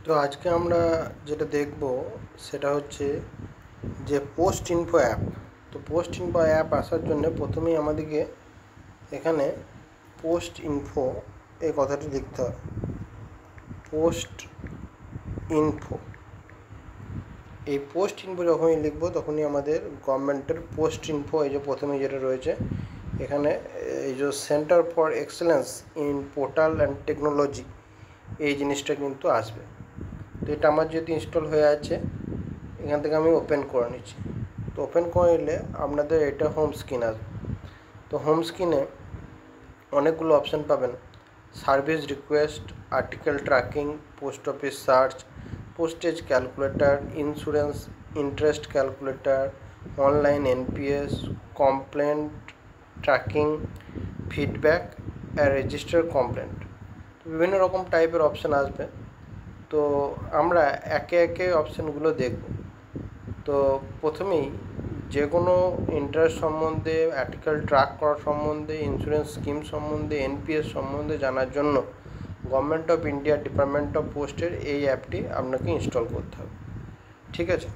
তো আজকে আমরা যেটা দেখব সেটা হচ্ছে যে পোস্ট ইনফো অ্যাপ। তো পোস্ট ইনফো অ্যাপ আসার জন্য প্রথমেই আমাদেরকে এখানে পোস্ট ইনফো এই কথাটি লিখতে হবে। পোস্ট ইনফো, এই পোস্ট ইনফো যখনই লিখবো তখনই আমাদের গভর্নমেন্টের পোস্ট ইনফো এই যে প্রথমে যেটা রয়েছে এখানে এই যে centre for excellence in portal and technology এই জিনিসটা কিন্তু আসবে। তো এটা আমার যেহেতু ইনস্টল হয়ে আছে এখান থেকে আমি ওপেন করে নিচ্ছি। তো ওপেন করে নিলে আপনাদের এটা হোম স্ক্রিন আসবে। তো হোম স্ক্রিনে অনেকগুলো অপশান পাবেন, service request, article tracking, post office search, postage calculator, insurance interest calculator, online NPS, complaint tracking, feedback আর রেজিস্টার কমপ্লেন্ট। বিভিন্ন রকম টাইপের অপশান আসবে। তো আমরা একে একে অপশানগুলো দেখব। তো প্রথমেই যে কোনো ইন্টারেস্ট সম্বন্ধে, আর্টিকেল ট্র্যাক করার সম্বন্ধে, ইন্স্যুরেন্স স্কিম সম্বন্ধে, এনপিএস সম্বন্ধে জানার জন্য government of India department of পোস্টের এই অ্যাপটি আপনাকে ইনস্টল করতে হবে। ঠিক আছে।